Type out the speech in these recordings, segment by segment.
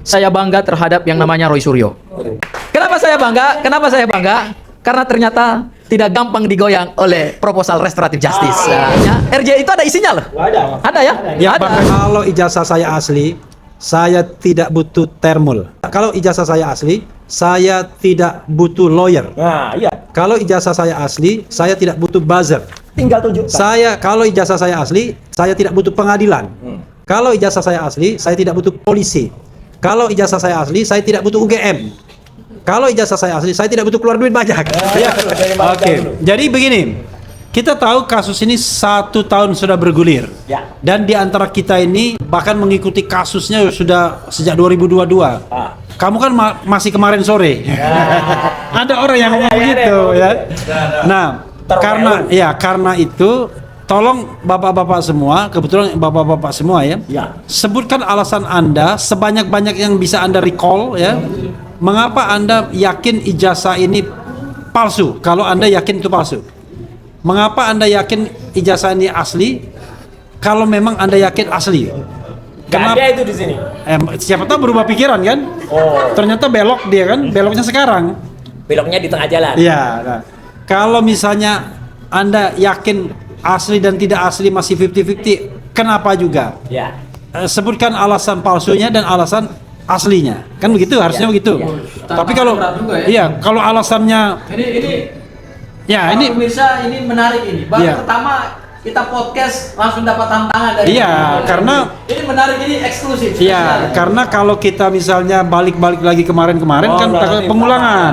Saya bangga terhadap yang namanya Roy Suryo. Kenapa saya bangga? Kenapa saya bangga? Karena ternyata tidak gampang digoyang oleh proposal restoratif justice. Ya, RJ itu ada isinya loh. Ada ya? Ya, Ada. kalau ijazah saya asli, saya tidak butuh termul. Kalau ijazah saya asli, saya tidak butuh lawyer. Nah, iya. Kalau ijazah saya asli, saya tidak butuh buzzer. Tinggal tunjukkan. Kalau ijazah saya asli, saya tidak butuh pengadilan. Kalau ijazah saya asli, saya tidak butuh polisi. Kalau ijazah saya asli, saya tidak butuh UGM. Kalau ijazah saya asli, saya tidak butuh keluar duit banyak. Ya. Oke. Jadi begini, kita tahu kasus ini 1 tahun sudah bergulir. Ya. Dan di antara kita ini bahkan mengikuti kasusnya sudah sejak 2022. Kamu kan masih kemarin sore. Ada orang yang ngomong begitu ya. Nah, karena itu tolong bapak-bapak semua, kebetulan bapak-bapak semua ya. Sebutkan alasan Anda sebanyak-banyak yang bisa Anda recall ya. Mengapa Anda yakin ijazah ini palsu? Kalau Anda yakin itu palsu. Mengapa Anda yakin ijazah ini asli? Kalau memang Anda yakin asli. Kenapa itu di sini? Siapa tahu berubah pikiran kan? Ternyata belok dia kan, beloknya sekarang. Beloknya di tengah jalan. Iya. Nah, kalau misalnya Anda yakin asli dan tidak asli masih 50-50, kenapa juga? Ya. Sebutkan alasan palsunya dan alasan aslinya. Kan begitu, harusnya begitu. Tapi kalau kalau alasannya ini pemirsa, ini menarik ini. Baru pertama kita podcast langsung dapat tantangan dari karena ini menarik, ini eksklusif. Karena kalau kita misalnya balik-balik lagi kemarin-kemarin kan pengulangan.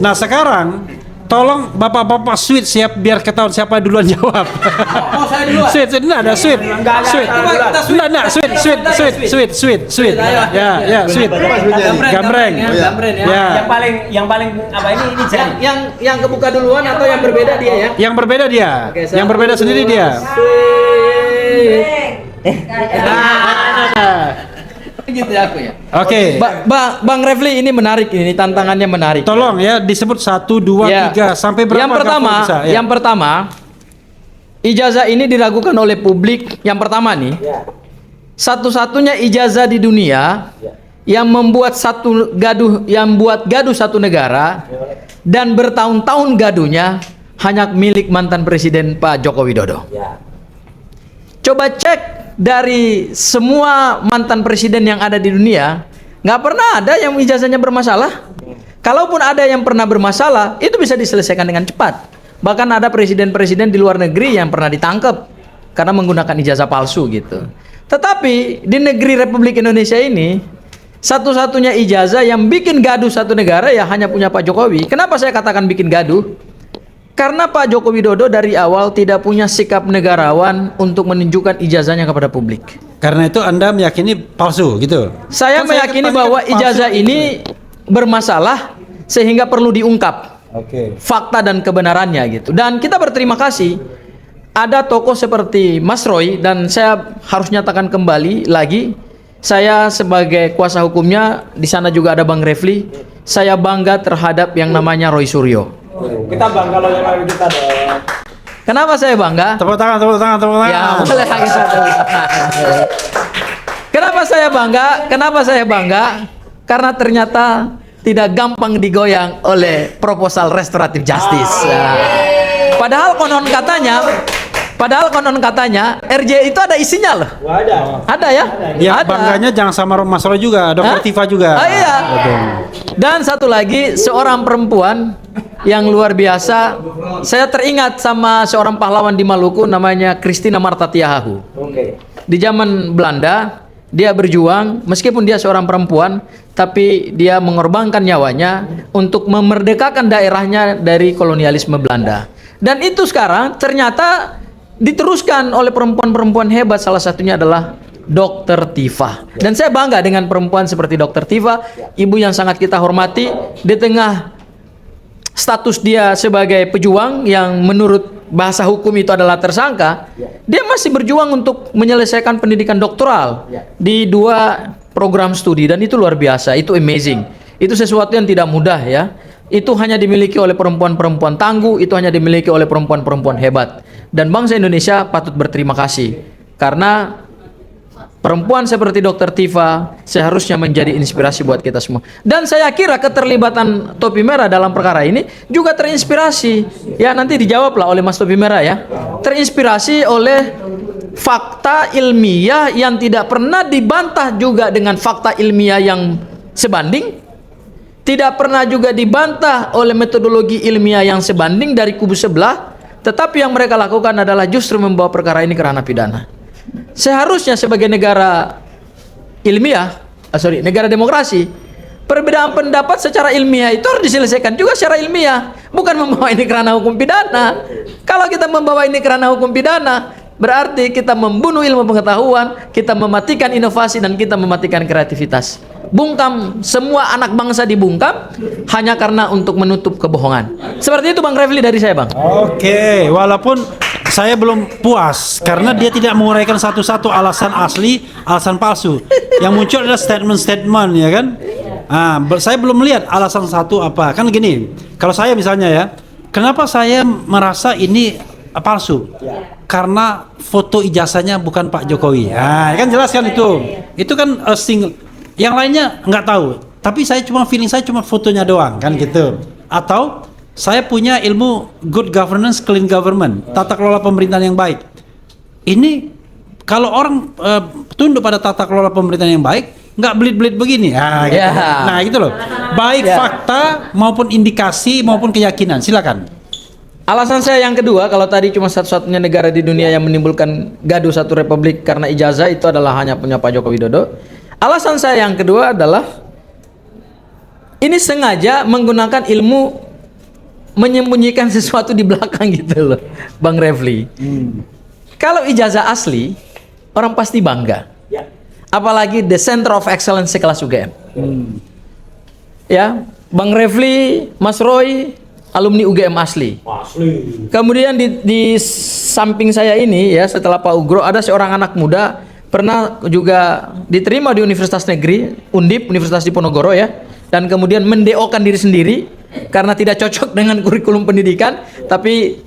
Nah, sekarang tolong bapak-bapak sweet siap biar ketahuan siapa duluan jawab. Saya duluan. Sweet, enggak ada sweet. Sweet. Ya, sweet. Gambreng. Ya. Yang paling apa ini jari. Yang kebuka duluan atau yang berbeda dia ya? Yang berbeda dia. Yang berbeda sendiri dia. Gitu ya aku ya. Oke. Bang Refli, ini menarik, ini tantangannya menarik. Tolong ya disebut 1, 2, 3 sampai berapa? Yang pertama, ijazah ini diragukan oleh publik. Yang pertama nih, satu-satunya ijazah di dunia yang membuat gaduh satu negara dan bertahun-tahun gaduhnya hanya milik mantan presiden Pak Joko Widodo. Coba cek dari semua mantan presiden yang ada di dunia, nggak pernah ada yang ijazahnya bermasalah. Kalaupun ada yang pernah bermasalah, itu bisa diselesaikan dengan cepat. Bahkan ada presiden-presiden di luar negeri yang pernah ditangkap karena menggunakan ijazah palsu gitu. Tetapi di negeri Republik Indonesia ini, satu-satunya ijazah yang bikin gaduh satu negara ya hanya punya Pak Jokowi. Kenapa saya katakan bikin gaduh? Karena Pak Joko Widodo dari awal tidak punya sikap negarawan untuk menunjukkan ijazahnya kepada publik. Karena itu Anda meyakini palsu gitu? Saya meyakini bahwa ijazah ini bermasalah sehingga perlu diungkap fakta dan kebenarannya gitu. Dan kita berterima kasih ada tokoh seperti Mas Roy, dan saya harus nyatakan kembali lagi, saya sebagai kuasa hukumnya, di sana juga ada Bang Refli. Saya bangga terhadap yang namanya Roy Suryo. Kita bangga loh yang kita dong. Kenapa saya bangga? Tepuk tangan. Ya, boleh lagi satu. Kenapa saya bangga? Karena ternyata tidak gampang digoyang oleh proposal restoratif justice. Padahal konon katanya RJ itu ada isinya loh. Ada ya? Ya, ada. bangganya jangan sama Mas Roy juga, Dr. Tifa juga. Iya. Dan satu lagi, seorang perempuan yang luar biasa. Saya teringat sama seorang pahlawan di Maluku namanya Christina Marta Tiahahu. Di zaman Belanda, dia berjuang meskipun dia seorang perempuan, tapi dia mengorbankan nyawanya untuk memerdekakan daerahnya dari kolonialisme Belanda. Dan itu sekarang ternyata diteruskan oleh perempuan-perempuan hebat, salah satunya adalah Dr. Tifa. Dan saya bangga dengan perempuan seperti Dr. Tifa, ibu yang sangat kita hormati di tengah status dia sebagai pejuang yang menurut bahasa hukum itu adalah tersangka. Dia masih berjuang untuk menyelesaikan pendidikan doktoral di 2 program studi, dan itu luar biasa, itu amazing. Itu sesuatu yang tidak mudah ya. Itu hanya dimiliki oleh perempuan-perempuan tangguh, itu hanya dimiliki oleh perempuan-perempuan hebat. Dan bangsa Indonesia patut berterima kasih karena Perempuan seperti Dr. Tifa seharusnya menjadi inspirasi buat kita semua. Dan saya kira keterlibatan Topi Merah dalam perkara ini juga terinspirasi. Ya, nanti dijawablah oleh Mas Topi Merah ya. Terinspirasi oleh fakta ilmiah yang tidak pernah dibantah juga dengan fakta ilmiah yang sebanding. Tidak pernah juga dibantah oleh metodologi ilmiah yang sebanding dari kubu sebelah. Tetapi yang mereka lakukan adalah justru membawa perkara ini ke ranah pidana. Seharusnya sebagai negara ilmiah, negara demokrasi, perbedaan pendapat secara ilmiah itu harus diselesaikan juga secara ilmiah, bukan membawa ini ke ranah hukum pidana. Kalau kita membawa ini ke ranah hukum pidana, berarti kita membunuh ilmu pengetahuan, kita mematikan inovasi, dan kita mematikan kreativitas. Bungkam, semua anak bangsa dibungkam hanya karena untuk menutup kebohongan. Seperti itu Bang Refli dari saya, Bang. Oke, walaupun saya belum puas karena dia tidak menguraikan satu-satu alasan asli, alasan palsu. Yang muncul adalah statement-statement, ya kan? Saya belum melihat alasan satu apa. Kan gini, kalau saya misalnya ya, kenapa saya merasa ini palsu? Karena foto ijazahnya bukan Pak Jokowi. Kan jelas kan itu. Itu kan single. Yang lainnya nggak tahu. Tapi feeling saya cuma fotonya doang, kan gitu. Atau saya punya ilmu good governance, clean government, tata kelola pemerintahan yang baik. Ini kalau orang tunduk pada tata kelola pemerintahan yang baik, nggak belit-belit begini. Gitu. Nah gitu loh. Baik fakta maupun indikasi maupun keyakinan. Silakan. Alasan saya yang kedua, kalau tadi cuma satu-satunya negara di dunia yang menimbulkan gaduh satu republik karena ijazah, itu adalah hanya punya Pak Joko Widodo. Alasan saya yang kedua adalah ini sengaja menggunakan ilmu menyembunyikan sesuatu di belakang gitu loh, Bang Refli. Kalau ijazah asli, orang pasti bangga. Apalagi the center of excellence sekelas UGM. Ya, Bang Refli, Mas Roy, alumni UGM asli. Kemudian di samping saya ini ya, setelah Pak Ugro ada seorang anak muda pernah juga diterima di Universitas Negeri Undip, Universitas Diponegoro ya, dan kemudian mendeokan diri sendiri karena tidak cocok dengan kurikulum pendidikan, tapi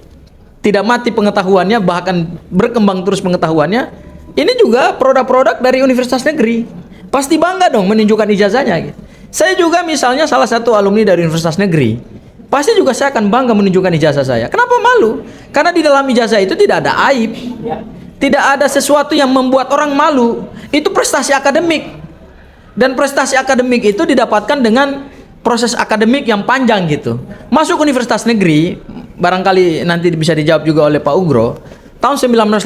tidak mati pengetahuannya, bahkan berkembang terus pengetahuannya. Ini juga produk-produk dari Universitas Negeri, pasti bangga dong menunjukkan ijazahnya gitu. Saya juga misalnya salah satu alumni dari Universitas Negeri, pasti juga saya akan bangga menunjukkan ijazah saya. Kenapa malu? Karena di dalam ijazah itu tidak ada aib. Tidak ada sesuatu yang membuat orang malu. Itu prestasi akademik. Dan prestasi akademik itu didapatkan dengan proses akademik yang panjang gitu. Masuk Universitas Negeri, barangkali nanti bisa dijawab juga oleh Pak Ugro, tahun 1980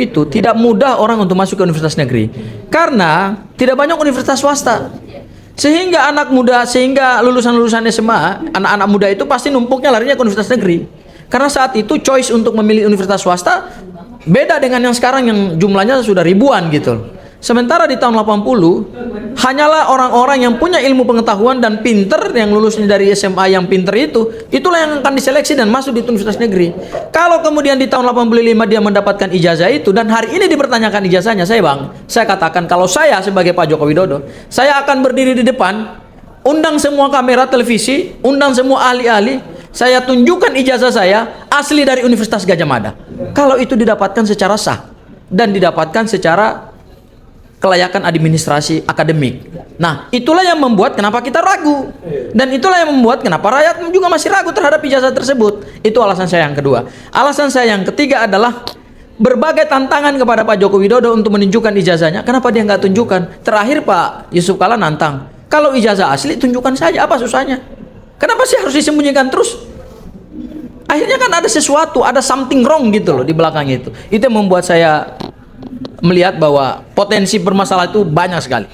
itu tidak mudah orang untuk masuk ke Universitas Negeri. Karena tidak banyak universitas swasta. Sehingga lulusan-lulusan SMA, anak-anak muda itu pasti numpuknya larinya ke Universitas Negeri. Karena saat itu choice untuk memilih universitas swasta beda dengan yang sekarang yang jumlahnya sudah ribuan gitu. Sementara di tahun 80 hanyalah orang-orang yang punya ilmu pengetahuan dan pinter, yang lulusnya dari SMA yang pinter itulah yang akan diseleksi dan masuk di Universitas Negeri. Kalau kemudian di tahun 85 dia mendapatkan ijazah itu dan hari ini dipertanyakan ijazahnya, saya katakan kalau saya sebagai Pak Joko Widodo, saya akan berdiri di depan, undang semua kamera televisi, undang semua ahli-ahli, saya tunjukkan ijazah saya asli dari Universitas Gadjah Mada. Kalau itu didapatkan secara sah dan didapatkan secara kelayakan administrasi akademik. Nah, itulah yang membuat kenapa kita ragu. Dan itulah yang membuat kenapa rakyat juga masih ragu terhadap ijazah tersebut. Itu alasan saya yang kedua. Alasan saya yang ketiga adalah berbagai tantangan kepada Pak Joko Widodo untuk menunjukkan ijazahnya. Kenapa dia nggak tunjukkan? Terakhir Pak Yusuf Kala nantang, kalau ijazah asli tunjukkan saja, apa susahnya? Kenapa sih harus disembunyikan terus? Akhirnya kan ada sesuatu, ada something wrong gitu loh di belakang itu. Itu yang membuat saya melihat bahwa potensi bermasalah itu banyak sekali.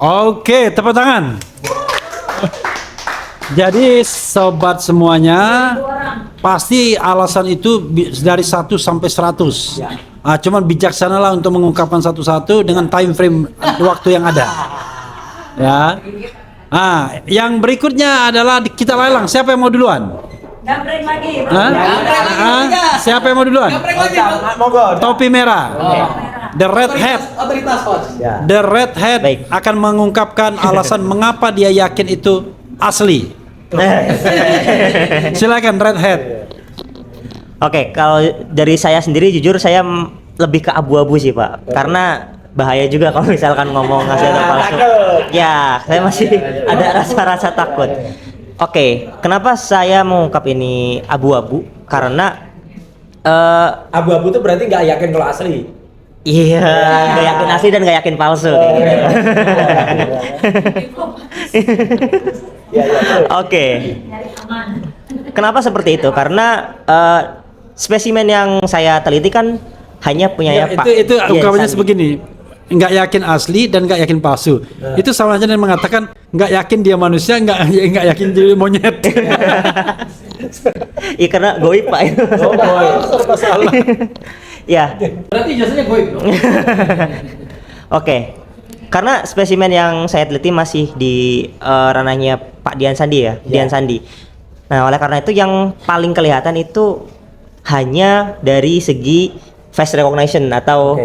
Oke, tepuk tangan. Jadi sobat semuanya, pasti alasan itu dari 1 sampai 100. Cuman bijaksanalah untuk mengungkapkan satu-satu dengan time frame waktu yang ada. Ya. Yang berikutnya adalah kita lelang. Siapa yang mau duluan? Gambreng lagi. Siapa yang mau duluan? Topi merah. The Red Hat. The Red Hat akan mengungkapkan alasan mengapa dia yakin itu asli. Silakan Red Hat. Oke, kalau dari saya sendiri jujur saya lebih ke abu-abu sih Pak. Karena bahaya juga kalau misalkan ngomong ijazah palsu. Ya, saya masih ada rasa-rasa takut. Oke, kenapa saya mengungkap ini abu-abu? Karena Abu-abu tuh berarti nggak yakin kalau asli. iya, nggak yakin asli dan nggak yakin palsu. Kayak gitu. Oke. Kenapa seperti itu? Karena spesimen yang saya teliti kan hanya punya Ya, Pak. itu Dian ungkapannya Sandi. sebegini, nggak yakin asli dan nggak yakin palsu. Itu sama aja dengan mengatakan nggak yakin dia manusia, nggak yakin dia monyet. Iya karena goib Pak itu. Oh, serba salah. Ya, Berarti ijazahnya goib dong. oke. Karena spesimen yang saya teliti masih di ranahnya Pak Dian Sandi ya, Dian Sandi. Nah, oleh karena itu yang paling kelihatan itu hanya dari segi face recognition atau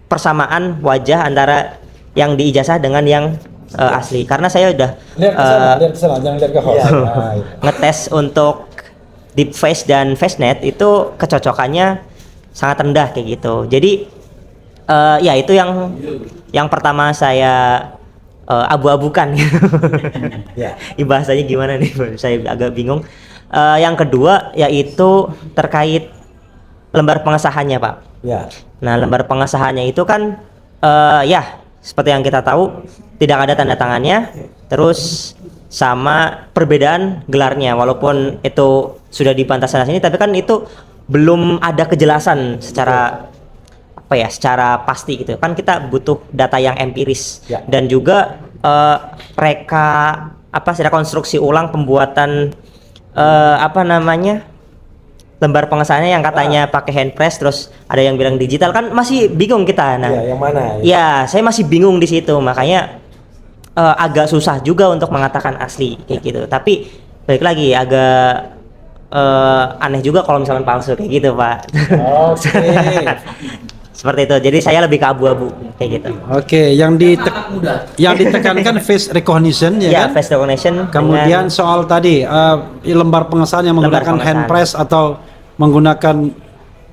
persamaan wajah antara yang diijazah dengan yang asli. Karena saya udah Lihat ke sana, jangan lihat ke host. ngetes untuk deep face dan FaceNet itu kecocokannya sangat rendah kayak gitu. Jadi ya itu yang pertama saya abu-abukan. Ya. Ini bahasanya gimana nih? Saya agak bingung. Yang kedua yaitu terkait lembar pengesahannya, Pak. Ya. Nah, lembar pengesahannya itu kan ya seperti yang kita tahu tidak ada tanda tangannya, terus sama perbedaan gelarnya walaupun itu sudah dibantah sana sini, tapi kan itu belum ada kejelasan secara apa ya, secara pasti gitu. Kan kita butuh data yang empiris Ya. dan juga rekonstruksi ulang pembuatan apa namanya? Lembar pengesahannya yang katanya pakai hand press, terus ada yang bilang digital, kan masih bingung kita. Nah, Ya, yang mana? ya saya masih bingung di situ, makanya agak susah juga untuk mengatakan asli kayak gitu. Tapi balik lagi agak aneh juga kalau misalnya palsu kayak gitu, Pak. Oke. Seperti itu. Jadi saya lebih ke abu-abu kayak gitu. Oke, yang ditekankan face recognition ya Ya, kan? face recognition. Kemudian dengan- soal tadi lembar pengesahan yang Lembar menggunakan hand pengesahan. press atau menggunakan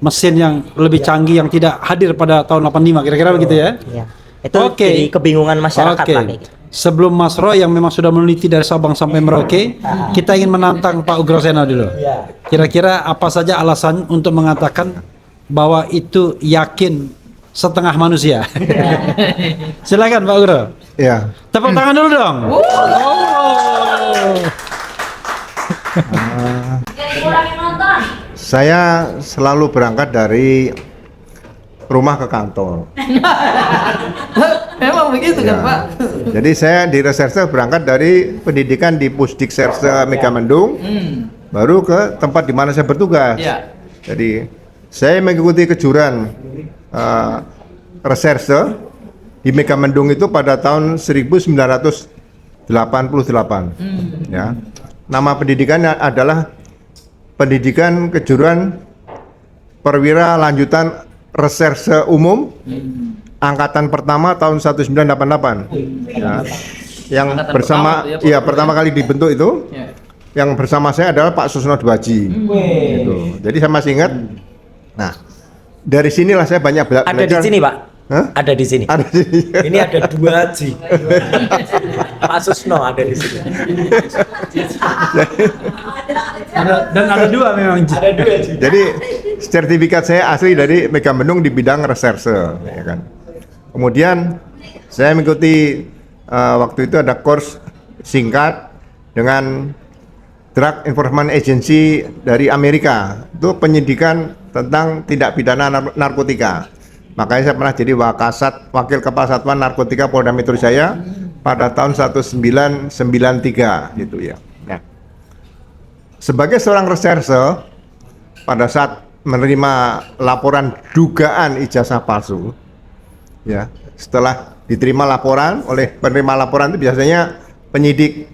mesin yang lebih canggih yang tidak hadir pada tahun 85 kira-kira begitu ya. ya, itu Oke. jadi kebingungan masyarakat Oke. lah kayak gitu. Sebelum Mas Roy yang memang sudah meneliti dari Sabang sampai Merauke, kita ingin menantang Pak Ugroseno dulu. Ya. Kira-kira apa saja alasan untuk mengatakan bahwa itu yakin setengah manusia? Silakan Pak Ugro. Ya, Tepuk tangan dulu dong. saya selalu berangkat dari rumah ke kantor. Memang begitu kan, Ya. Pak? Jadi saya di reserse berangkat dari pendidikan di Pusdik Serse Megamendung, baru ke tempat di mana saya bertugas. Ya. Jadi saya mengikuti kejuran reserse di Megamendung itu pada tahun 1988. Ya. Nama pendidikannya adalah Pendidikan Kejuruan Perwira Lanjutan Reserse Umum Angkatan Pertama tahun 1988. Ya. Yang Angkatan bersama pertama tuh ya, Pak? iya pertama kali dibentuk itu. Ya. Yang bersama saya adalah Pak Susno Dwaji. Gitu. Jadi saya masih ingat. Nah, dari sinilah saya banyak Ada di belajar. sini, Pak. Hah? Ada di sini. Ada di sini. Ini ada 2 G. Pak Susno ada di sini. Dan ada dua memang. Ada 2 G. Jadi sertifikat saya asli dari Megamendung di bidang reserse, ya kan. Kemudian saya mengikuti waktu itu ada course singkat dengan Drug Enforcement Agency dari Amerika. Itu penyidikan tentang tindak pidana narkotika. Makanya saya pernah jadi Wakil Kepala Satuan Narkotika Polda Metro Jaya pada tahun 1993 gitu ya. Nah, sebagai seorang reserse pada saat menerima laporan dugaan ijazah palsu, ya, setelah diterima laporan oleh penerima laporan itu biasanya penyidik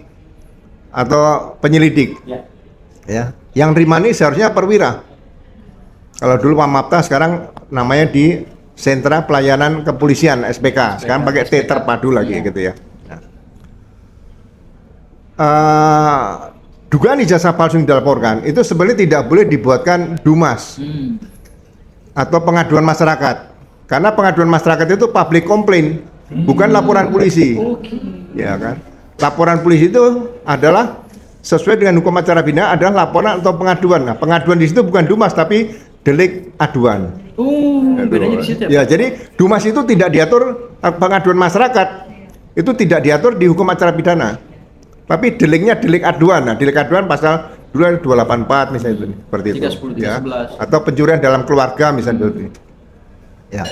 atau penyelidik, ya, yang terima ini seharusnya perwira. Kalau dulu Pamapta, sekarang namanya di Sentra Pelayanan Kepolisian SPK, sekarang pakai T terpadu lagi gitu ya. Dugaan ijazah palsu yang dilaporkan itu sebenarnya tidak boleh dibuatkan dumas atau pengaduan masyarakat, Karena pengaduan masyarakat itu public complaint, bukan laporan polisi. Ya kan? Laporan polisi itu adalah sesuai dengan hukum acara pidana adalah laporan atau pengaduan. Nah, pengaduan di situ bukan dumas tapi delik aduan. Bedanya di situ Ya, jadi dumas itu tidak diatur, pengaduan masyarakat itu tidak diatur di hukum acara pidana. Tapi deliknya delik aduan. Nah, delik aduan pasal dulu ada 284 misalnya itu, seperti itu. 310, Ya. 311. Atau pencurian dalam keluarga misalnya itu. Ya.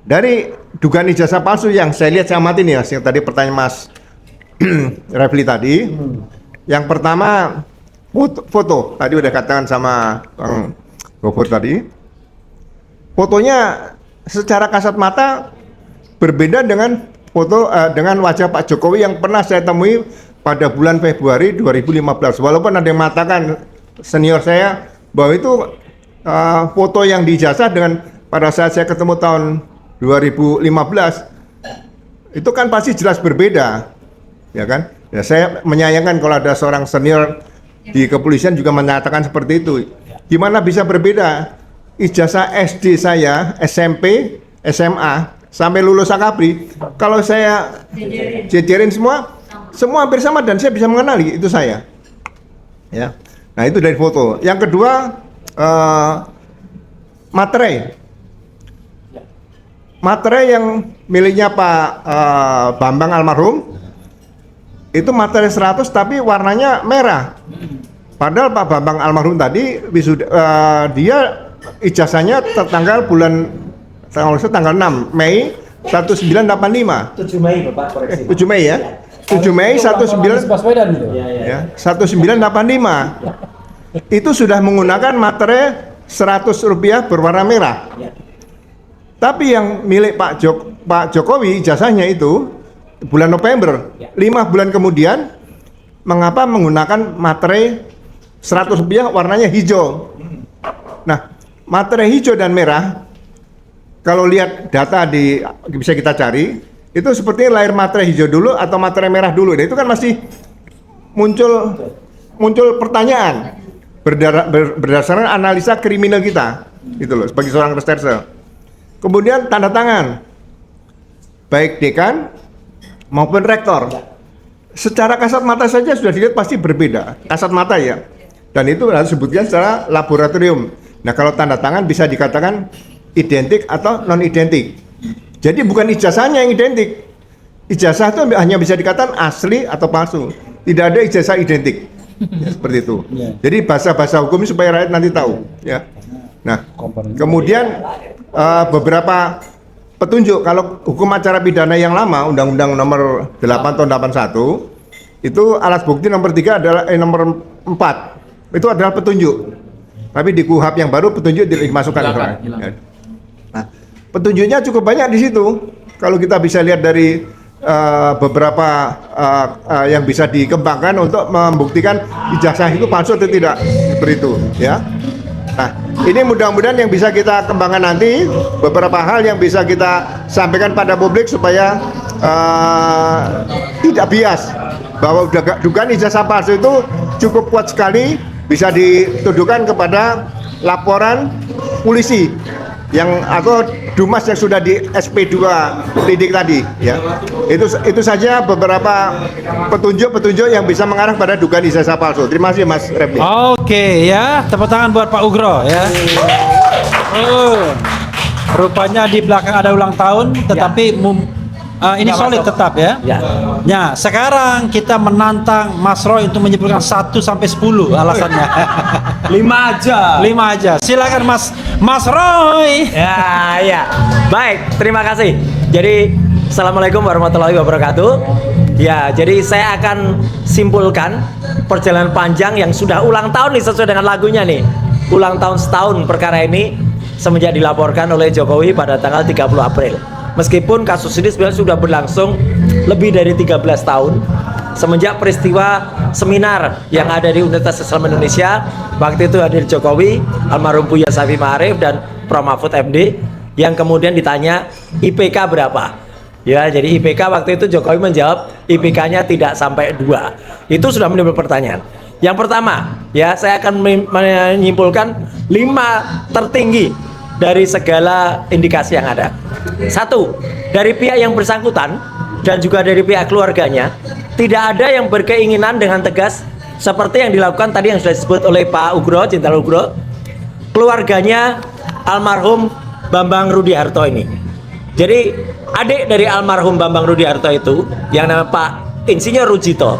Dari dugaan ijazah palsu yang saya lihat saya amati nih, yang tadi pertanyaan Mas Refli tadi. Yang pertama foto. Tadi udah katakan sama Bang Gofur tadi. Fotonya secara kasat mata berbeda dengan foto dengan wajah Pak Jokowi yang pernah saya temui pada bulan Februari 2015. Walaupun ada yang mengatakan senior saya bahwa itu foto yang diijazah dengan pada saat saya ketemu tahun 2015 itu kan pasti jelas berbeda, ya kan? Ya, saya menyayangkan kalau ada seorang senior di kepolisian juga menyatakan seperti itu. Gimana bisa berbeda? Ijazah SD saya, SMP, SMA, sampai lulus akabri, kalau saya jejerin semua hampir sama dan saya bisa mengenali itu saya. Ya. Nah, itu dari foto. Yang kedua, materai yang miliknya Pak Bambang almarhum itu materai 100 tapi warnanya merah. Padahal Pak Bambang almarhum tadi dia ijazahnya tanggal 6 Mei 1985. 7 Mei Bapak koreksi. 7 Mei ya. 7 Mei 19 Baswedan gitu. ya, 1985. Itu sudah menggunakan materai Rp100 berwarna merah. Tapi yang milik Pak Jokowi ijazahnya itu bulan November, 5 bulan kemudian mengapa menggunakan materai Rp100 warnanya hijau. Nah, materai hijau dan merah kalau lihat data bisa kita cari, itu sepertinya lahir materai hijau dulu atau materai merah dulu. Nah, itu kan masih muncul pertanyaan berdasarkan analisa kriminal kita, gitu loh, sebagai seorang reserse. Kemudian tanda tangan, baik dekan maupun rektor. Secara kasat mata saja sudah dilihat pasti berbeda, kasat mata ya. Dan itu harus disebutkan secara laboratorium. Nah, kalau tanda tangan bisa dikatakan identik atau non identik. Jadi bukan ijazahnya yang identik. Ijazah itu hanya bisa dikatakan asli atau palsu. Tidak ada ijazah identik. Ya, seperti itu. Jadi bahasa-bahasa hukum ini supaya rakyat nanti tahu. Ya. Nah, kemudian beberapa petunjuk kalau hukum acara pidana yang lama, Undang-Undang Nomor 8 tahun 81, itu alat bukti nomor 3 adalah nomor 4. Itu adalah petunjuk. Tapi di KUHP yang baru petunjuk dimasukkan. Ya. Nah, petunjuknya cukup banyak di situ. Kalau kita bisa lihat dari beberapa yang bisa dikembangkan untuk membuktikan ijazah itu palsu atau tidak, seperti itu, ya. Nah, ini mudah-mudahan yang bisa kita kembangkan nanti, beberapa hal yang bisa kita sampaikan pada publik supaya tidak bias, bahwa dugaan ijazah palsu itu cukup kuat sekali, bisa dituduhkan kepada laporan polisi yang atau dumas yang sudah di SP2 lidik tadi, ya. Itu saja beberapa petunjuk yang bisa mengarah pada dugaan ijazah palsu. Terima kasih Mas Refli. Oke, ya, tepuk tangan buat Pak Ugro ya. Rupanya di belakang ada ulang tahun, tetapi ini solid tetap ya. Ya, sekarang kita menantang Mas Roy untuk menyebutkan 1 sampai 10 alasannya. 5 aja. 5 aja. Silakan Mas Roy. Ya. Baik, terima kasih. Jadi, Assalamualaikum warahmatullahi wabarakatuh. Ya, jadi saya akan simpulkan perjalanan panjang yang sudah ulang tahun nih sesuai dengan lagunya nih. Ulang tahun setahun perkara ini semenjak dilaporkan oleh Jokowi pada tanggal 30 April. Meskipun kasus ini sebenarnya sudah berlangsung lebih dari 13 tahun semenjak peristiwa seminar yang ada di Universitas Islam Indonesia. Waktu itu hadir Jokowi, almarhum Buya Syafi'i Ma'arif dan Prof. Mahfud MD, yang kemudian ditanya IPK berapa. Ya, jadi IPK waktu itu Jokowi menjawab IPK-nya tidak sampai 2. Itu sudah menimbulkan pertanyaan. Yang pertama, ya, saya akan menyimpulkan 5 tertinggi dari segala indikasi yang ada. Satu, dari pihak yang bersangkutan dan juga dari pihak keluarganya tidak ada yang berkeinginan dengan tegas seperti yang dilakukan tadi yang sudah disebut oleh Pak Ugro, Jenderal Ugro, keluarganya almarhum Bambang Rudiharto ini. Jadi adik dari almarhum Bambang Rudiharto itu yang namanya Pak Insinyur Rujito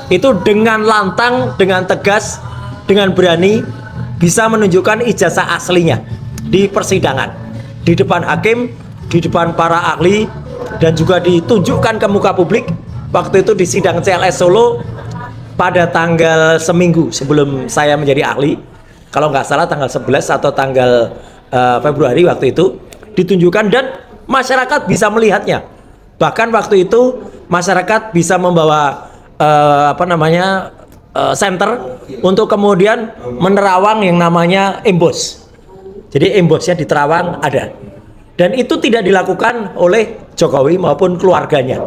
itu dengan lantang, dengan tegas, dengan berani bisa menunjukkan ijazah aslinya di persidangan, di depan hakim, di depan para ahli, dan juga ditunjukkan ke muka publik waktu itu di sidang CLS Solo pada tanggal seminggu sebelum saya menjadi ahli, kalau nggak salah tanggal 11 atau tanggal Februari waktu itu ditunjukkan dan masyarakat bisa melihatnya. Bahkan waktu itu masyarakat bisa membawa center untuk kemudian menerawang yang namanya embos. Jadi embosnya di Terawang ada. Dan itu tidak dilakukan oleh Jokowi maupun keluarganya.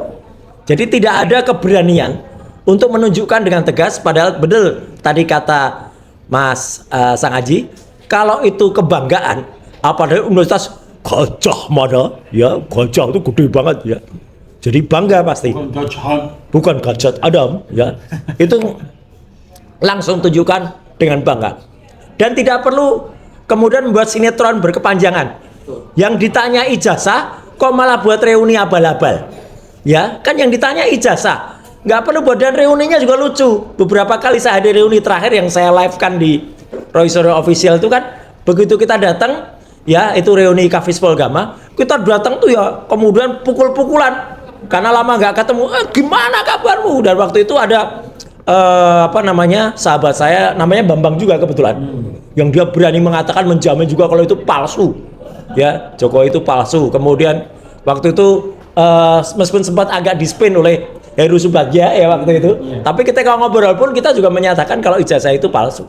Jadi tidak ada keberanian untuk menunjukkan dengan tegas, padahal betul tadi kata Mas Sang Haji, kalau itu kebanggaan, apalagi universitas gajah mana, ya gajah itu gede banget ya. Jadi bangga pasti. Bukan gajah Adam, ya. Itu langsung tunjukkan dengan bangga. Dan tidak perlu kemudian membuat sinetron berkepanjangan. Yang ditanya ijazah, kok malah buat reuni abal-abal. Ya, kan yang ditanya ijazah. Nggak perlu buat, dan reuninya juga lucu. Beberapa kali saya hadir reuni terakhir yang saya live-kan di Roy Suryo Official itu kan, begitu kita datang, ya itu reuni Kafis Polgama, kita datang tuh ya kemudian pukul-pukulan karena lama nggak ketemu. Gimana kabarmu? Dan waktu itu ada sahabat saya namanya Bambang juga kebetulan, yang dia berani mengatakan, menjamin juga kalau itu palsu, ya Jokowi itu palsu. Kemudian waktu itu meskipun sempat agak dispin oleh Heru Subagja ya waktu itu, tapi kita kalau ngobrol pun kita juga menyatakan kalau ijazah itu palsu.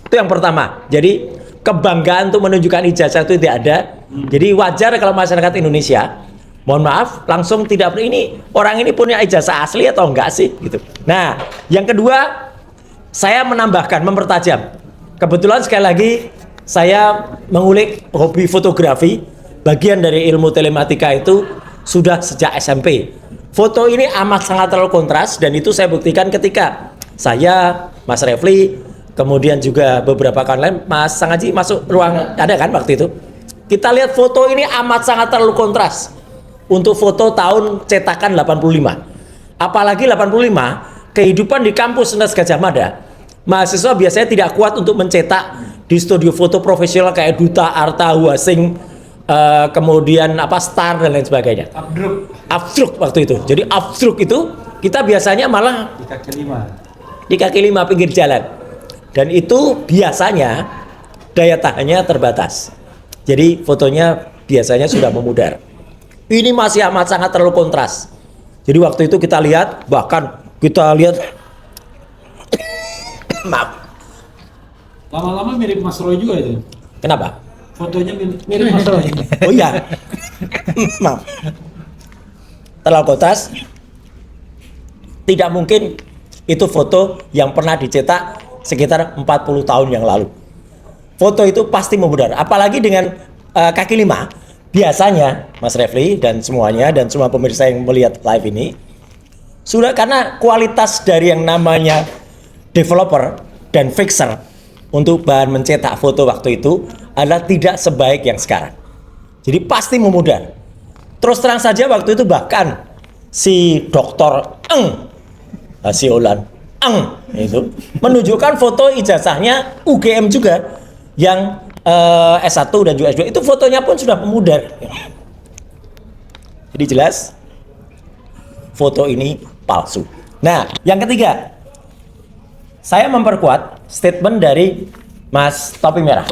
Itu yang pertama. Jadi kebanggaan untuk menunjukkan ijazah itu tidak ada. Jadi wajar kalau masyarakat Indonesia, mohon maaf, langsung tidak, ini orang ini punya ijazah asli atau enggak sih gitu. Nah, yang kedua, saya menambahkan, mempertajam. Kebetulan sekali lagi saya mengulik hobi fotografi, bagian dari ilmu telematika itu sudah sejak SMP. Foto ini amat sangat terlalu kontras, dan itu saya buktikan ketika saya, Mas Refli, kemudian juga beberapa kawan lain, Mas Sang Haji masuk ruang, ada kan waktu itu. Kita lihat foto ini amat sangat terlalu kontras untuk foto tahun cetakan 85. Apalagi 85, kehidupan di kampus Universitas Gadjah Mada, mahasiswa biasanya tidak kuat untuk mencetak di studio foto profesional kayak Duta, Arta, Huasing, kemudian Star dan lain sebagainya. Abstruk waktu itu. Jadi abstruk itu kita biasanya malah di kaki lima pinggir jalan. Dan itu biasanya daya tahannya terbatas. Jadi fotonya biasanya sudah memudar. Ini masih amat sangat terlalu kontras. Jadi waktu itu kita lihat, bahkan kita lihat maaf. Lama-lama mirip Mas Roy juga itu. Kenapa? Fotonya mirip Mas Roy. Oh iya. Maaf. Terlalu kontras. Tidak mungkin itu foto yang pernah dicetak sekitar 40 tahun yang lalu. Foto itu pasti memudar. Apalagi dengan kaki lima. Biasanya Mas Refli dan semuanya dan semua pemirsa yang melihat live ini sudah, karena kualitas dari yang namanya developer dan fixer untuk bahan mencetak foto waktu itu adalah tidak sebaik yang sekarang. Jadi pasti memudar. Terus terang saja waktu itu bahkan si Dr. Siolan itu menunjukkan foto ijazahnya UGM juga yang S1 dan juga S2, itu fotonya pun sudah memudar. Jadi jelas foto ini palsu. Nah, yang ketiga, saya memperkuat statement dari Mas Topi Merah.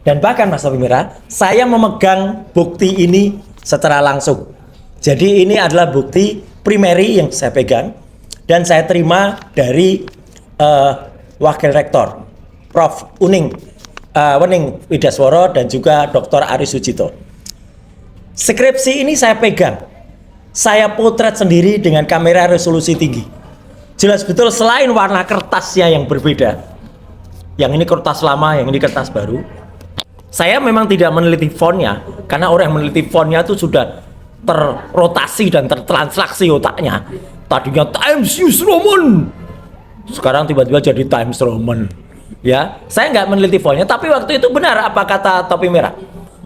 Dan bahkan Mas Topi Merah, saya memegang bukti ini secara langsung. Jadi ini adalah bukti primary yang saya pegang dan saya terima dari Wakil Rektor Prof. Wening Widasworo dan juga Dr. Aris Sujito. Skripsi ini saya pegang, saya potret sendiri dengan kamera resolusi tinggi. Jelas betul selain warna kertasnya yang berbeda, yang ini kertas lama, yang ini kertas baru, Saya memang tidak meneliti fontnya, karena orang yang meneliti fontnya itu sudah terrotasi dan tertransaksi otaknya. Tadinya Times New Roman, sekarang tiba-tiba jadi Times Roman. Ya, saya nggak meneliti fontnya, tapi waktu itu benar apa kata Topi Merah.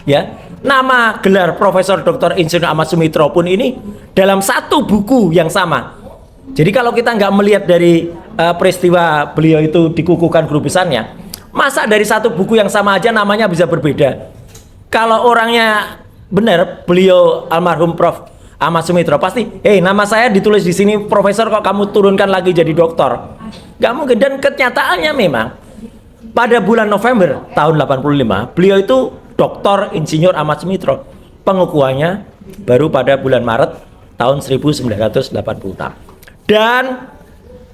Ya, nama gelar Profesor Dr. Insinyur Ahmad Sumitro pun ini dalam satu buku yang sama. Jadi kalau kita nggak melihat dari peristiwa beliau itu dikukuhkan guru besarnya, masa dari satu buku yang sama aja namanya bisa berbeda? Kalau orangnya benar, beliau almarhum Prof. Ahmad Sumitro pasti, nama saya ditulis di sini profesor, kok kamu turunkan lagi jadi doktor? Nggak mungkin. Dan kenyataannya memang pada bulan November tahun 85 beliau itu Dr. Insinyur Ahmad Sumitro. Pengukuhannya baru pada bulan Maret tahun 1986. Dan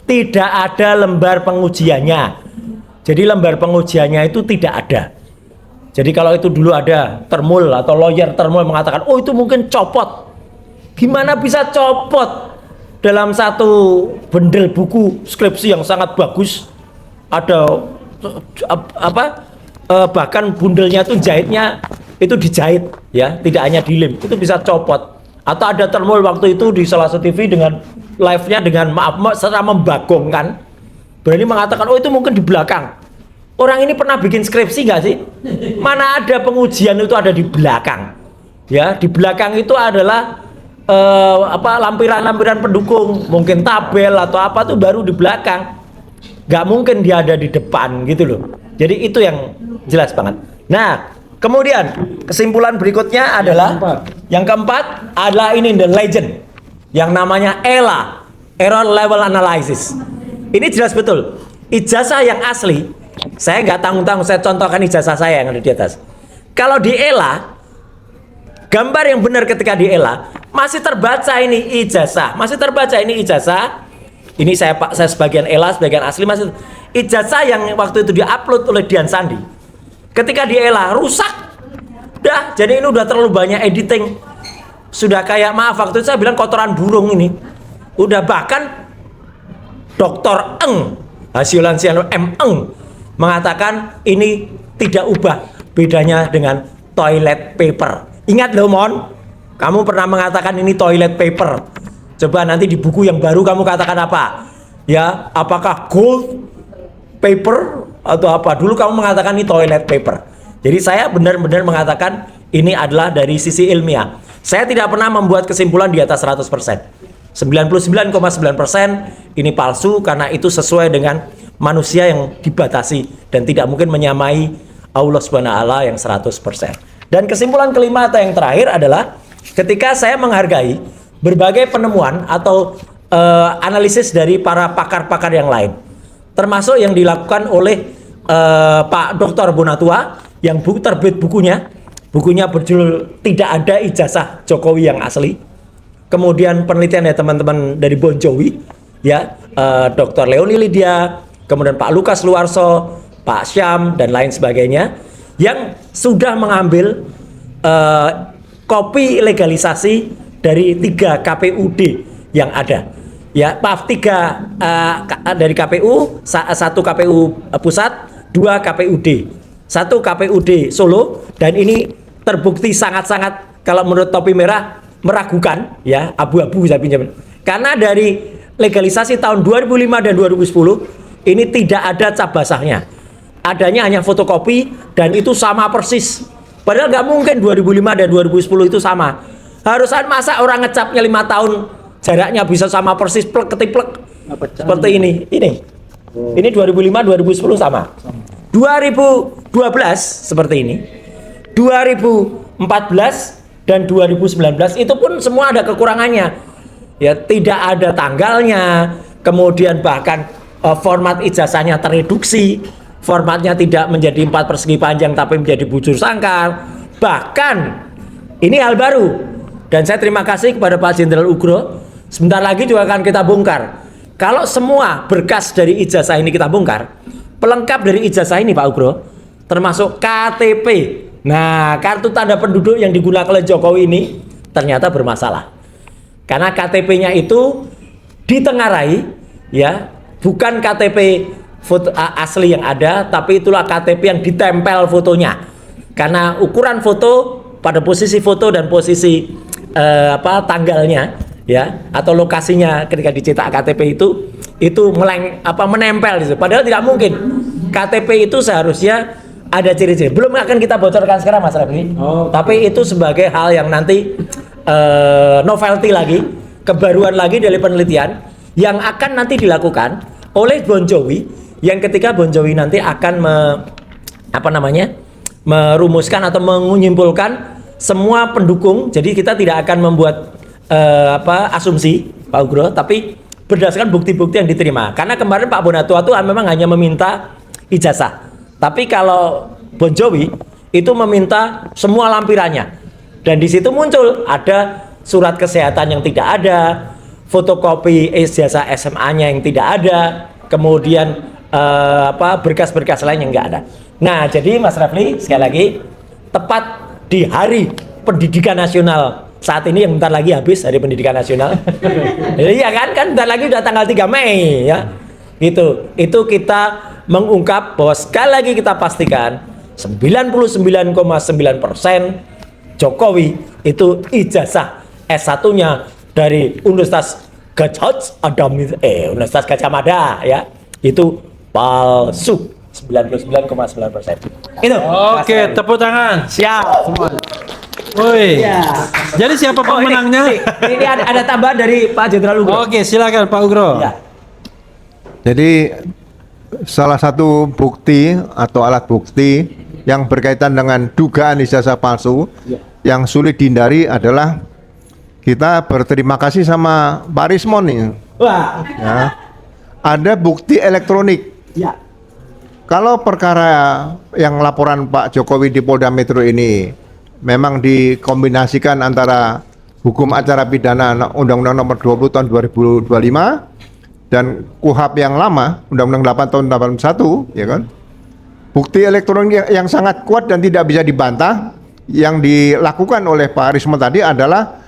tidak ada lembar pengujiannya. Jadi lembar pengujiannya itu tidak ada. Jadi kalau itu dulu ada termul atau lawyer termul mengatakan, oh itu mungkin copot. Gimana bisa copot? Dalam satu bendel buku skripsi yang sangat bagus, ada bahkan bundelnya itu jahitnya itu dijahit, ya, tidak hanya dilem, itu bisa copot. Atau ada termul waktu itu di salah satu TV dengan live-nya dengan maaf secara membagongkan, berani mengatakan, oh itu mungkin di belakang. Orang ini pernah bikin skripsi nggak sih? Mana ada pengujian itu ada di belakang? Ya, di belakang itu adalah lampiran-lampiran pendukung, mungkin tabel atau apa tuh baru di belakang. Nggak mungkin dia ada di depan gitu loh. Jadi itu yang jelas banget. Nah, kemudian kesimpulan berikutnya adalah yang keempat adalah ini the legend yang namanya ELA, Error Level Analysis. Ini jelas betul. Ijazah yang asli, saya nggak tanggung-tanggung, saya contohkan ijazah saya yang ada di atas. Kalau di ELA, gambar yang benar ketika di ELA masih terbaca ini ijazah, masih terbaca ini ijazah. Ini saya sebagian ELA, sebagian asli masih ijazah yang waktu itu diupload oleh Dian Sandi. Ketika di ELA rusak, dah. Jadi ini udah terlalu banyak editing, sudah kayak maaf waktu itu saya bilang kotoran burung ini. Udah bahkan Dr. Eng Hasiulansiano M. Eng mengatakan ini tidak ubah bedanya dengan toilet paper. Ingat loh Mon, kamu pernah mengatakan ini toilet paper. Coba nanti di buku yang baru kamu katakan apa? Ya, apakah gold paper atau apa? Dulu kamu mengatakan ini toilet paper. Jadi saya benar-benar mengatakan ini adalah dari sisi ilmiah. Saya tidak pernah membuat kesimpulan di atas 100%. 99,9% ini palsu karena itu sesuai dengan manusia yang dibatasi dan tidak mungkin menyamai Allah Subhanahu wa taala yang 100%. Dan kesimpulan kelima atau yang terakhir adalah ketika saya menghargai berbagai penemuan atau analisis dari para pakar-pakar yang lain, termasuk yang dilakukan oleh Pak Dr. Bonatua yang terbit bukunya berjudul Tidak Ada Ijazah Jokowi Yang Asli. Kemudian penelitian ya teman-teman dari Bon Jovi, ya, Dr. Leoni Lydia, kemudian Pak Lukas Luarso, Pak Syam dan lain sebagainya, yang sudah mengambil kopi legalisasi dari 3 KPUD yang ada. Ya, maaf 3 dari KPU, 1 KPU pusat, 2 KPUD, 1 KPUD Solo, dan ini terbukti sangat-sangat kalau menurut Topi Merah meragukan, ya, abu-abu saya pinjam. Karena dari legalisasi tahun 2005 dan 2010 ini tidak ada cap basahnya. Adanya hanya fotokopi dan itu sama persis. Padahal nggak mungkin 2005 dan 2010 itu sama. Harusan masa orang ngecapnya 5 tahun jaraknya bisa sama persis plek ketiplek seperti ini. Ini 2005 2010 sama. 2012 seperti ini. 2014 dan 2019 itu pun semua ada kekurangannya. Ya, tidak ada tanggalnya. Kemudian bahkan format ijazahnya tereduksi. Formatnya tidak menjadi 4 persegi panjang tapi menjadi bujur sangkar. Bahkan ini hal baru. Dan saya terima kasih kepada Pak Jenderal Ugro. Sebentar lagi juga akan kita bongkar. Kalau semua berkas dari ijazah ini kita bongkar, pelengkap dari ijazah ini Pak Ugro, termasuk KTP. Nah, kartu tanda penduduk yang digunakan oleh Jokowi ini ternyata bermasalah. Karena KTP-nya itu ditengarai, ya, bukan KTP foto asli yang ada, tapi itulah KTP yang ditempel fotonya. Karena ukuran foto pada posisi foto dan posisi tanggalnya ya atau lokasinya ketika dicetak KTP itu menempel di situ. Padahal tidak mungkin. KTP itu seharusnya ada ciri-ciri. Belum akan kita bocorkan sekarang Mas Rafli. Tapi itu sebagai hal yang nanti novelty lagi, kebaruan lagi dari penelitian yang akan nanti dilakukan oleh Bon Jovi, yang ketika Bon Jovi nanti akan merumuskan atau menyimpulkan semua pendukung. Jadi kita tidak akan membuat asumsi Pak Ugro, tapi berdasarkan bukti-bukti yang diterima. Karena kemarin Pak Bonatua itu memang hanya meminta ijazah. Tapi kalau Bon Jovi itu meminta semua lampirannya. Dan di situ muncul ada surat kesehatan yang tidak ada, fotokopi ijazah SMA-nya yang tidak ada, kemudian berkas-berkas lain yang enggak ada. Nah, jadi Mas Rafli sekali lagi tepat di Hari Pendidikan Nasional saat ini yang bentar lagi habis Hari Pendidikan Nasional. Iya kan bentar lagi udah tanggal 3 Mei ya. Itu kita mengungkap bahwa sekali lagi kita pastikan 99,9% Jokowi itu ijazah S1-nya dari Universitas Universitas Gajah Mada ya. Itu palsu 99,9%. Itu. Oke, tepuk tangan. Siap. Woi. Ya. Jadi siapa pemenangnya? Ini ada tambahan dari Pak Jenderal Ugro. Oke, silakan Pak Ugro. Ya. Jadi salah satu bukti atau alat bukti yang berkaitan dengan dugaan ijazah palsu yang sulit dihindari adalah kita berterima kasih sama Pak Rismon nih. Wah. Ya. Ada bukti elektronik. Ya. Kalau perkara yang laporan Pak Jokowi di Polda Metro ini memang dikombinasikan antara hukum acara pidana Undang-Undang Nomor 20 Tahun 2025 dan KUHP yang lama Undang-Undang 8 Tahun 81, ya kan? Bukti elektronik yang sangat kuat dan tidak bisa dibantah yang dilakukan oleh Pak Rismo tadi adalah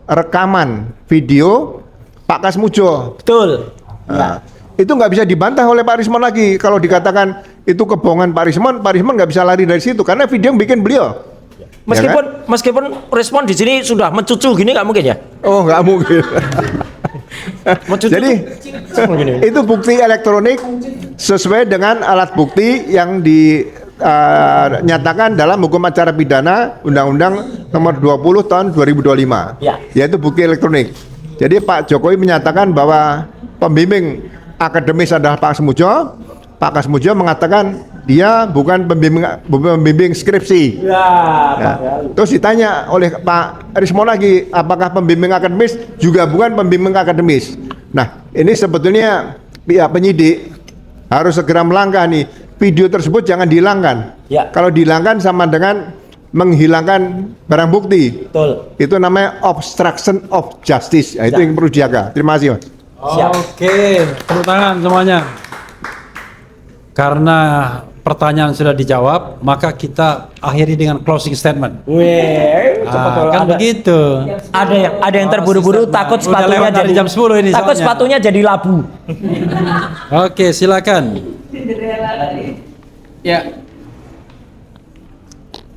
rekaman video Pak Kasmujo. Betul. Nah, itu nggak bisa dibantah oleh Pak Rismon lagi. Kalau dikatakan itu kebohongan Pak Rismon nggak bisa lari dari situ karena video yang bikin beliau. Meskipun respon di sini sudah mencucu gini nggak mungkin ya? Oh, nggak mungkin. Jadi itu bukti elektronik sesuai dengan alat bukti yang dinyatakan dalam hukum acara pidana Undang-Undang Nomor 20 Tahun 2025, ya. Yaitu bukti elektronik. Jadi Pak Jokowi menyatakan bahwa pembimbing akademis adalah Pak Kasmujo. Pak Kasmujo mengatakan dia bukan pembimbing skripsi. Ya. Terus ditanya oleh Pak Rismo lagi, apakah pembimbing akademis? Juga bukan pembimbing akademis. Nah, ini sebetulnya pihak penyidik harus segera melangkah nih. Video tersebut jangan dihilangkan. Ya. Kalau dihilangkan sama dengan menghilangkan barang bukti. Betul. Itu namanya obstruction of justice. Nah, itu yang perlu dijaga. Terima kasih, Mas. Oke, tepuk tangan semuanya. Karena pertanyaan sudah dijawab, maka kita akhiri dengan closing statement. Kan begitu. Ada yang terburu-buru takut Udah sepatunya lewat dari jadi jam 10 ini takut soalnya. sepatunya jadi labu. Oke, silakan. Ya.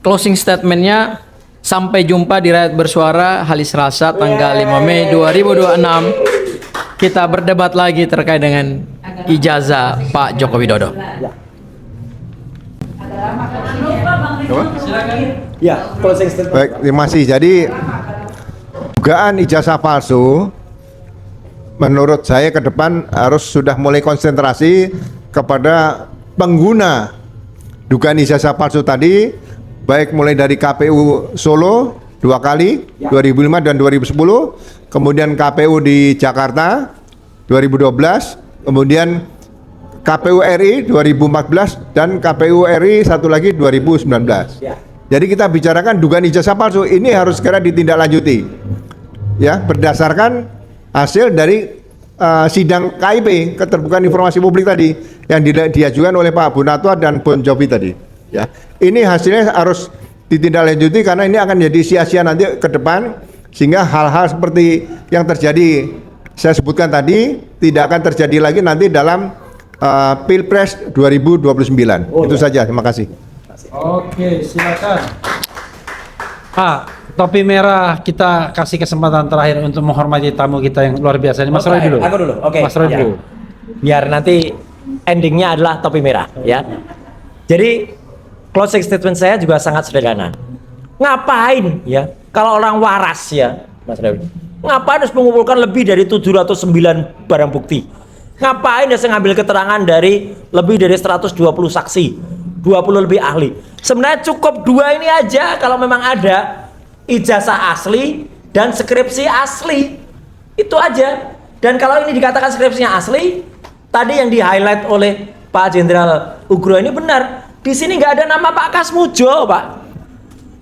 Closing statementnya, sampai jumpa di Rakyat Bersuara hari Selasa tanggal 5 Mei 2026. Kita berdebat lagi terkait dengan ijazah Pak Joko Widodo. Ya, closing statement. Baik, terima kasih. Jadi dugaan ijazah palsu menurut saya ke depan harus sudah mulai konsentrasi kepada pengguna dugaan ijazah palsu tadi, baik mulai dari KPU Solo 2 kali, 2005 dan 2010, kemudian KPU di Jakarta 2012, kemudian KPU RI 2014 dan KPU RI satu lagi 2019. Jadi kita bicarakan dugaan ijazah palsu ini harus segera ditindaklanjuti, ya, berdasarkan hasil dari sidang KIP, keterbukaan informasi publik tadi yang diajukan oleh Pak Bonatua dan Bon Jovi tadi. Ya, ini hasilnya harus ditindaklanjuti karena ini akan jadi sia-sia nanti ke depan, sehingga hal-hal seperti yang terjadi saya sebutkan tadi tidak akan terjadi lagi nanti dalam Pilpres 2029. Itu saja, terima kasih. Oke, silakan. Topi merah kita kasih kesempatan terakhir untuk menghormati tamu kita yang luar biasa ini. Mas Roy dulu. Aku dulu. Oke. Mas Roy Ya. dulu. Biar nanti endingnya adalah topi merah, ya. Jadi closing statement saya juga sangat sederhana. Ngapain ya? Kalau orang waras ya, Mas Roy. Ngapain harus mengumpulkan lebih dari 709 barang bukti? Ngapain harus ngambil keterangan dari lebih dari 120 saksi, 20 lebih ahli? Sebenarnya cukup 2 ini aja kalau memang ada ijazah asli dan skripsi asli. Itu aja. Dan kalau ini dikatakan skripsinya asli, tadi yang di-highlight oleh Pak Jenderal Ugro ini benar. Di sini nggak ada nama Pak Kasmujo, Pak.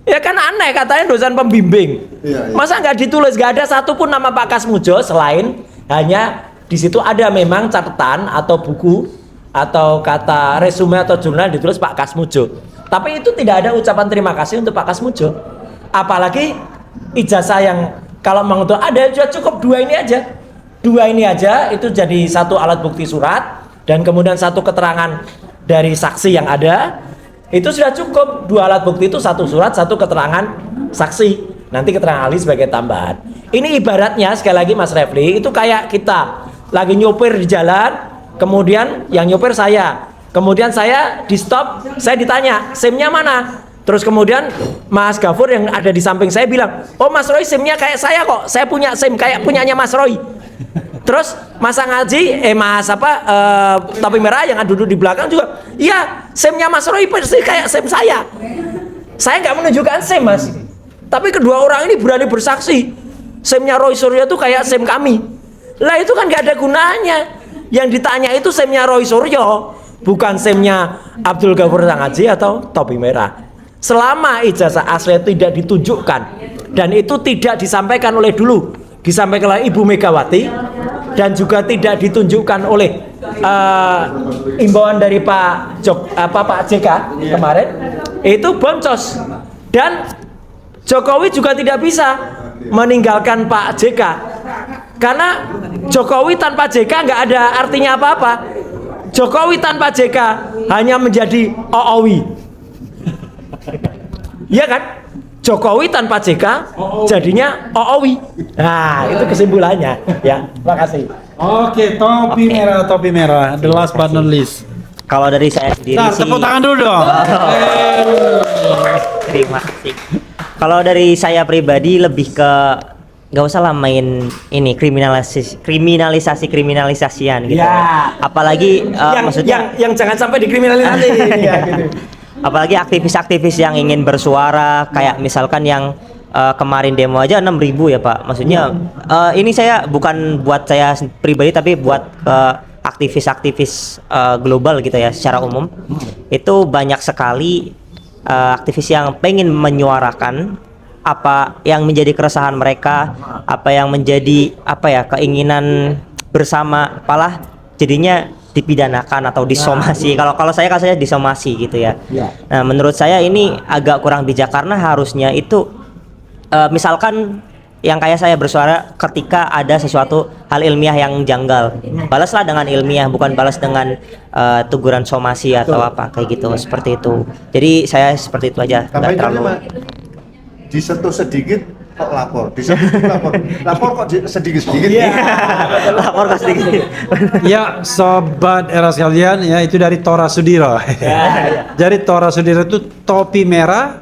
Ya kan aneh, katanya dosen pembimbing. Masa nggak ditulis, nggak ada satupun nama Pak Kasmujo selain hanya di situ ada memang catatan atau buku atau kata resume atau jurnal ditulis Pak Kasmujo. Tapi itu tidak ada ucapan terima kasih untuk Pak Kasmujo. Apalagi ijazah yang kalau memang itu ada sudah cukup 2 ini aja. 2 ini aja itu jadi satu alat bukti surat dan kemudian satu keterangan dari saksi yang ada. Itu sudah cukup. 2 alat bukti itu satu surat, satu keterangan saksi. Nanti keterangan ahli sebagai tambahan. Ini ibaratnya sekali lagi Mas Refli, itu kayak kita lagi nyopir di jalan, kemudian yang nyopir saya. Kemudian saya di stop, saya ditanya, SIM-nya mana? Terus kemudian Mas Gafur yang ada di samping saya bilang, "Oh Mas Roy SIM-nya kayak saya kok. Saya punya SIM kayak punyanya Mas Roy." Terus Mas Ngaji, topi merah yang duduk di belakang juga, iya SIM-nya Mas Roy persis kayak SIM saya. Saya nggak menunjukkan SIM Mas, tapi kedua orang ini berani bersaksi, SIM-nya Roy Suryo itu kayak SIM kami. Lah itu kan nggak ada gunanya. Yang ditanya itu SIM-nya Roy Suryo, bukan SIM-nya Abdul Ghafur Ngaji atau topi merah. Selama ijazah asli tidak ditunjukkan dan itu tidak disampaikan oleh dulu, disampaikan oleh Ibu Megawati dan juga tidak ditunjukkan oleh imbauan dari Pak JK kemarin, itu boncos. Dan Jokowi juga tidak bisa meninggalkan Pak JK karena Jokowi tanpa JK nggak ada artinya apa-apa. Jokowi tanpa JK hanya menjadi OOWI. Iya kan? Jokowi tanpa JK jadinya OOWI. Nah, itu kesimpulannya. Ya, makasih. Oke, topi merah. The last but not least. Kalau dari saya sendiri Nah, sih, tepuk tangan dulu dong. terima kasih. Kalau dari saya pribadi lebih ke nggak usah lah main ini kriminalisasian gitu. Ya. Apalagi maksudnya yang jangan sampai dikriminalisasi. Ya, gitu. apalagi aktivis-aktivis yang ingin bersuara kayak misalkan yang kemarin demo aja 6.000 ya Pak. Maksudnya ini saya bukan buat saya pribadi tapi buat aktivis-aktivis global gitu ya secara umum. Itu banyak sekali aktivis yang pengen menyuarakan apa yang menjadi keresahan mereka, apa yang menjadi keinginan bersama, apalah jadinya dipidanakan atau disomasi. Kalau saya kasusnya disomasi gitu ya. Nah, menurut saya ini agak kurang bijak karena harusnya itu misalkan yang kayak saya bersuara ketika ada sesuatu hal ilmiah yang janggal, balaslah dengan ilmiah, bukan balas dengan teguran somasi atau apa kayak gitu, seperti itu. Jadi saya seperti itu aja, nggak terlalu disentuh sedikit kok lapor, disentuh lapor kok sedikit-sedikit. lapor ke sedikit. Ya, sobat era sekalian, ya itu dari Tora Sudiro. Jadi Tora Sudiro itu topi merah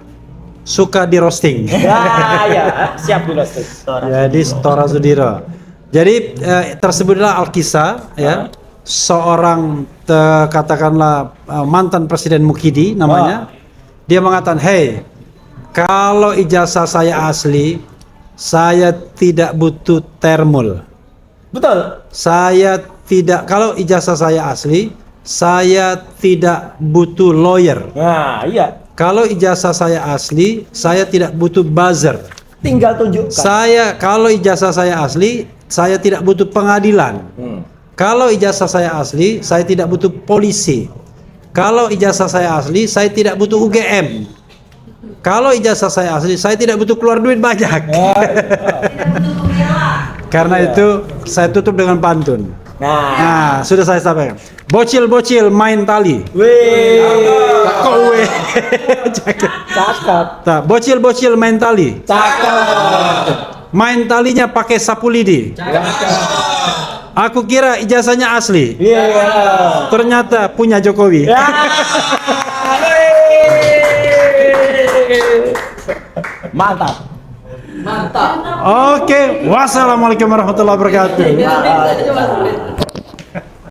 suka di roasting. Ya, siap di roasting. Jadi Tora Sudiro. Jadi tersebutlah Alkisah ya, seorang katakanlah mantan Presiden Mukidi namanya. Dia mengatakan, "Hey, kalau ijazah saya asli, saya tidak butuh termul." Betul. Kalau ijazah saya asli, saya tidak butuh lawyer. Nah, iya. Kalau ijazah saya asli, saya tidak butuh buzzer. Tinggal tunjukkan. Kalau ijazah saya asli, saya tidak butuh pengadilan. Kalau ijazah saya asli, saya tidak butuh polisi. Kalau ijazah saya asli, saya tidak butuh UGM. Kalau ijazah saya asli, saya tidak butuh keluar duit banyak. Karena itu saya tutup dengan pantun. Nah, sudah saya sampaikan. Bocil-bocil main tali. Wih. Kok weh? Cakep. Nah, bocil-bocil main tali. Cakep. Main talinya pakai sapu lidi. Aku kira ijazahnya asli. Iya. Ternyata punya Jokowi. Ya. Mantap. Mantap. Oke, wassalamualaikum warahmatullahi wabarakatuh. Ini coba